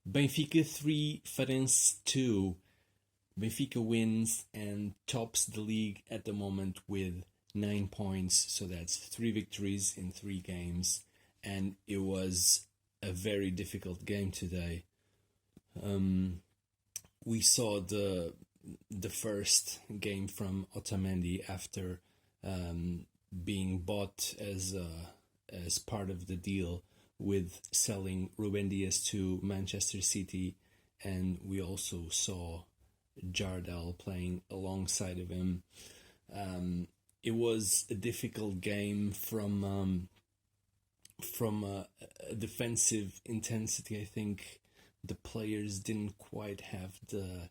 Benfica 3, Farense 2. Benfica wins and tops the league at the moment with 9 points. So that's 3 victories in 3 games. And it was a very difficult game today. We saw the first game from Otamendi after being bought as part of the deal with selling Ruben Dias to Manchester City, and we also saw Jardel playing alongside of him. It was a difficult game from a defensive intensity. I think the players didn't quite have the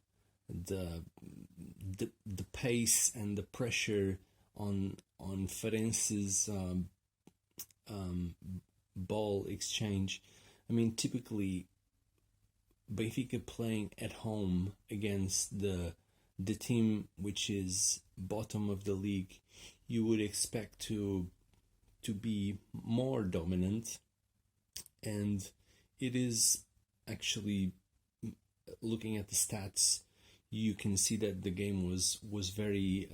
pace and the pressure on Farense's ball exchange. I mean, typically Benfica playing at home against the team which is bottom of the league, you would expect to be more dominant, and it is actually, looking at the stats, you can see that the game was very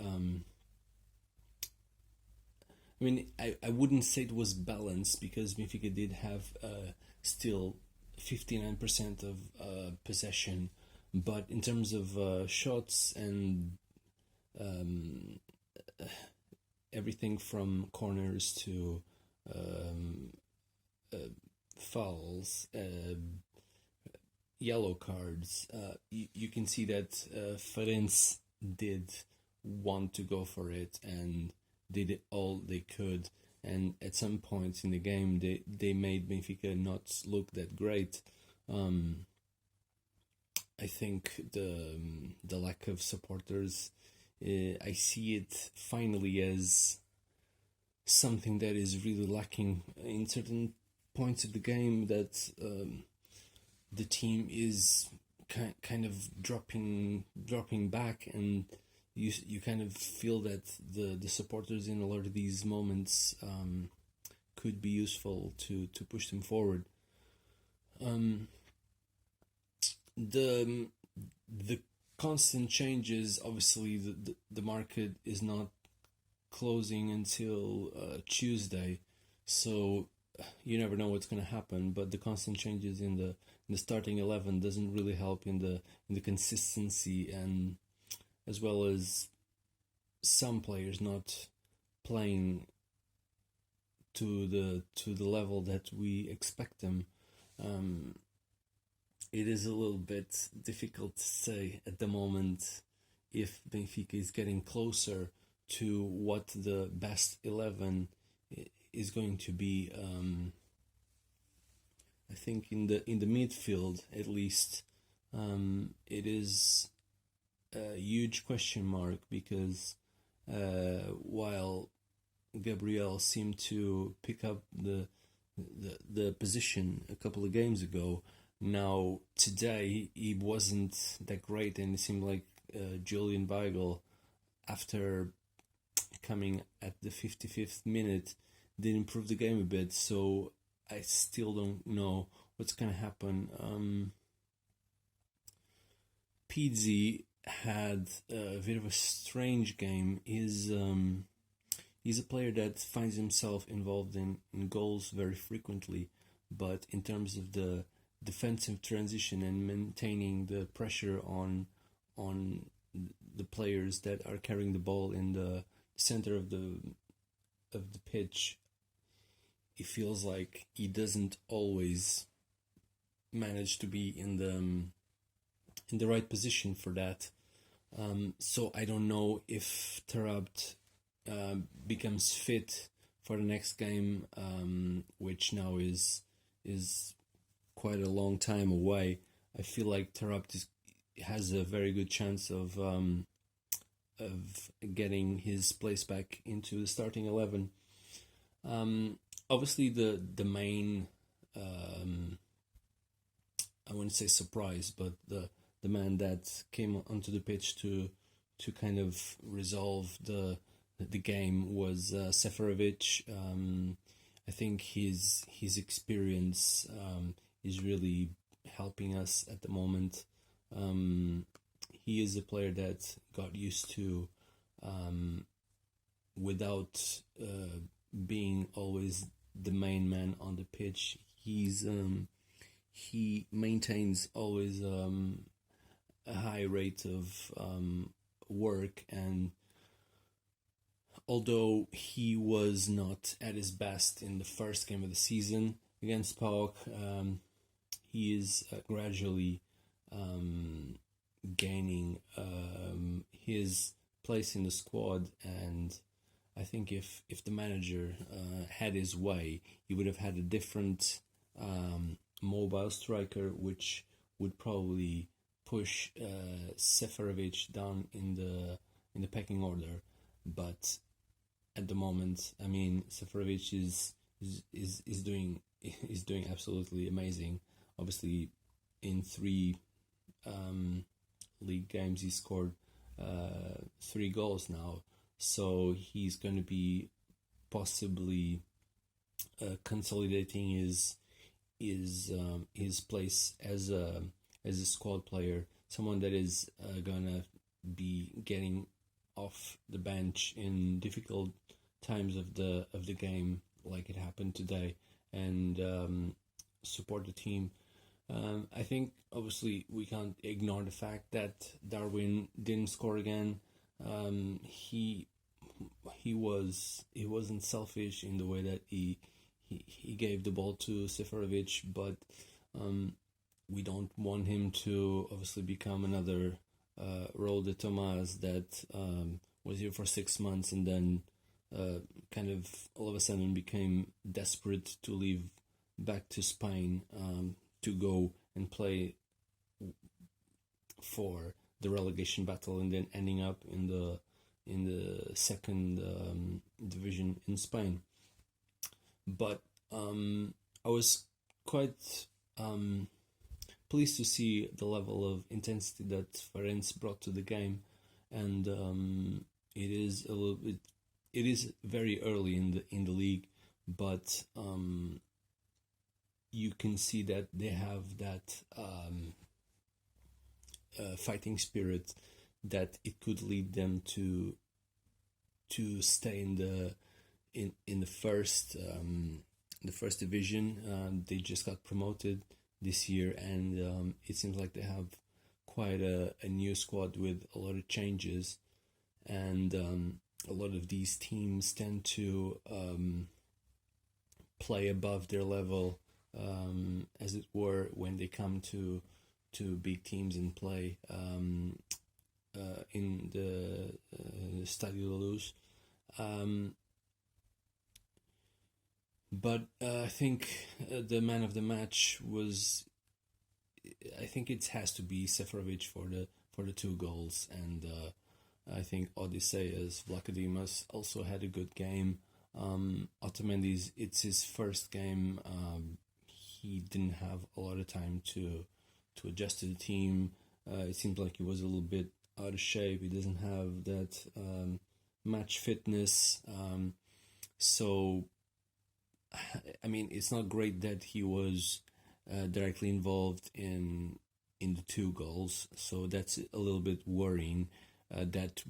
I mean, I wouldn't say it was balanced, because Benfica did have still 59% of possession, but in terms of shots and everything from corners to fouls, yellow cards, you can see that Farense did want to go for it and did it all they could, and at some points in the game they made Benfica not look that great. I think the lack of supporters, I see it finally as something that is really lacking in certain points of the game, that the team is kind of dropping back, and you kind of feel that the supporters in a lot of these moments could be useful to push them forward. The constant changes, obviously the market is not closing until Tuesday, so you never know what's going to happen, but the constant changes in the starting 11 doesn't really help in the consistency, and as well as some players not playing to the level that we expect them. It is a little bit difficult to say at the moment if Benfica is getting closer to what the best 11 is going to be. I think in the midfield, at least, it is a huge question mark, because while Gabriel seemed to pick up the position a couple of games ago, now today he wasn't that great, and it seemed like Julian Weigl, after coming at the 55th minute, did improve the game a bit. So I still don't know what's gonna happen. Pizzi had a bit of a strange game. He's a player that finds himself involved in goals very frequently, but in terms of the defensive transition and maintaining the pressure on the players that are carrying the ball in the center of the pitch, it feels like he doesn't always manage to be in the right position for that. So I don't know if Tarabt becomes fit for the next game, which now is quite a long time away. I feel like Tarabt has a very good chance of getting his place back into the starting 11. Obviously, the main I wouldn't say surprise, but the man that came onto the pitch to kind of resolve the game was Seferovic. I think his experience is really helping us at the moment. He is a player that got used to, without being always the main man on the pitch. He maintains always a high rate of work, and although he was not at his best in the first game of the season against PAOK, he is gradually gaining his place in the squad, and I think if the manager had his way, he would have had a different mobile striker, which would probably push Seferovic down in the pecking order. But at the moment, I mean, Seferovic is doing absolutely amazing. Obviously, in 3 league games, he scored 3 goals now, so he's going to be possibly consolidating his place as a squad player, someone that is gonna be getting off the bench in difficult times of the game, like it happened today, and support the team. I think obviously we can't ignore the fact that Darwin didn't score again. He wasn't selfish in the way that he gave the ball to Seferovic, but we don't want him to obviously become another Raul de Tomas that was here for 6 months and then kind of all of a sudden became desperate to leave back to Spain to go and play for the relegation battle, and then ending up in the second division in Spain. But I was quite pleased to see the level of intensity that Farense brought to the game, and it is very early in the league, but you can see that they have that fighting spirit that it could lead them to stay in the first division. They just got promoted this year, and it seems like they have quite a new squad with a lot of changes, and a lot of these teams tend to play above their level, as it were, when they come to big teams and play in the Stadio La Luz. But I think the man of the match was, I think it has to be Seferovic for the 2 goals, and I think Odysseas Vlachodimos also had a good game. Otamendi's, it's his first game. He didn't have a lot of time to adjust to the team. It seems like he was a little bit out of shape. He doesn't have that match fitness. So, I mean, it's not great that he was directly involved in the 2 goals. So that's a little bit worrying. That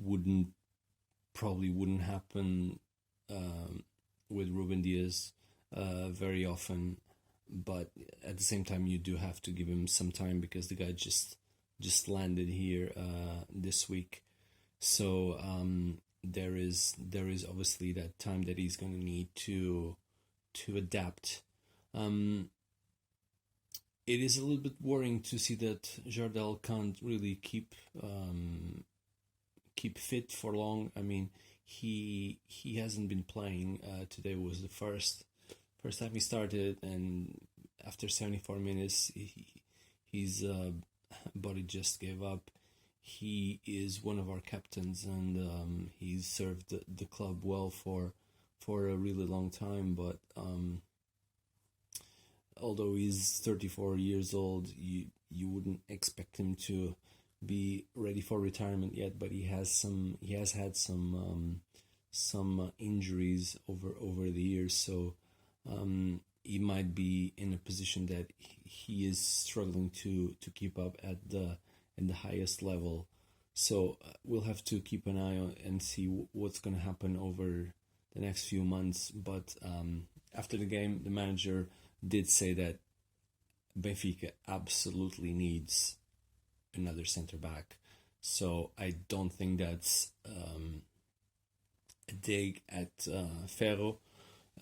probably wouldn't happen with Ruben Diaz very often. But at the same time, you do have to give him some time because the guy just landed here this week. So there is obviously that time that he's going to need to adapt. It is a little bit worrying to see that Jardel can't really keep fit for long. I mean, he hasn't been playing. Today was the first time he started, and after 74 minutes, his body just gave up. He is one of our captains, and he's served the club well for a really long time. But although he's 34 years old, you wouldn't expect him to be ready for retirement yet. But he has had some injuries over the years, so he might be in a position that he is struggling to keep up at the highest level. So we'll have to keep an eye on and see what's going to happen over the next few months. But after the game, the manager did say that Benfica absolutely needs another center back. So I don't think that's a dig at Ferro.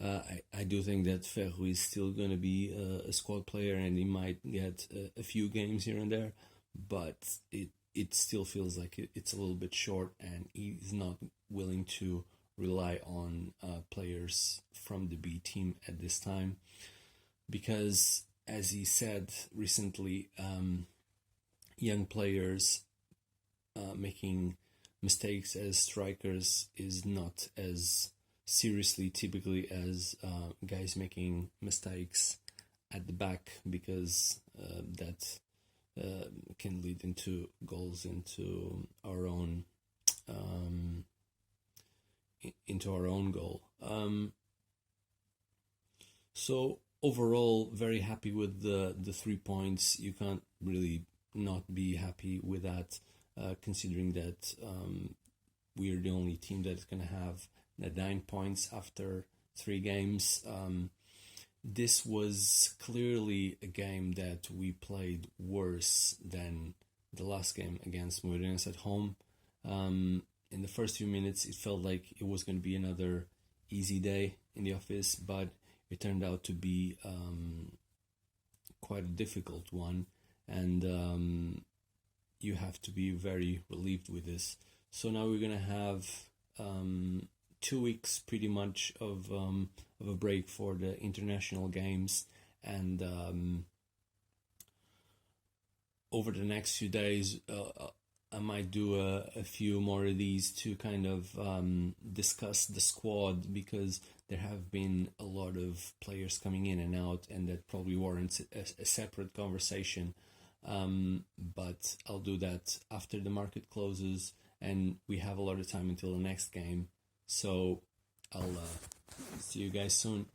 I do think that Ferro is still going to be a squad player, and he might get a few games here and there, but it still feels like it's a little bit short, and he's not willing to rely on players from the B team at this time, because as he said recently, young players making mistakes as strikers is not as seriously typically as guys making mistakes at the back, because that can lead into goals into our own goal. So overall, very happy with the 3 points. You can't really not be happy with that, considering that we are the only team that's going to have 9 points after 3 games. This was clearly a game that we played worse than the last game against Moreirense at home. In the first few minutes, it felt like it was going to be another easy day in the office, but it turned out to be quite a difficult one, and you have to be very relieved with this. So now we're going to have 2 weeks pretty much of a break for the international games, and over the next few days I might do a few more of these to kind of discuss the squad, because there have been a lot of players coming in and out, and that probably warrants a separate conversation. But I'll do that after the market closes, and we have a lot of time until the next game. So I'll see you guys soon.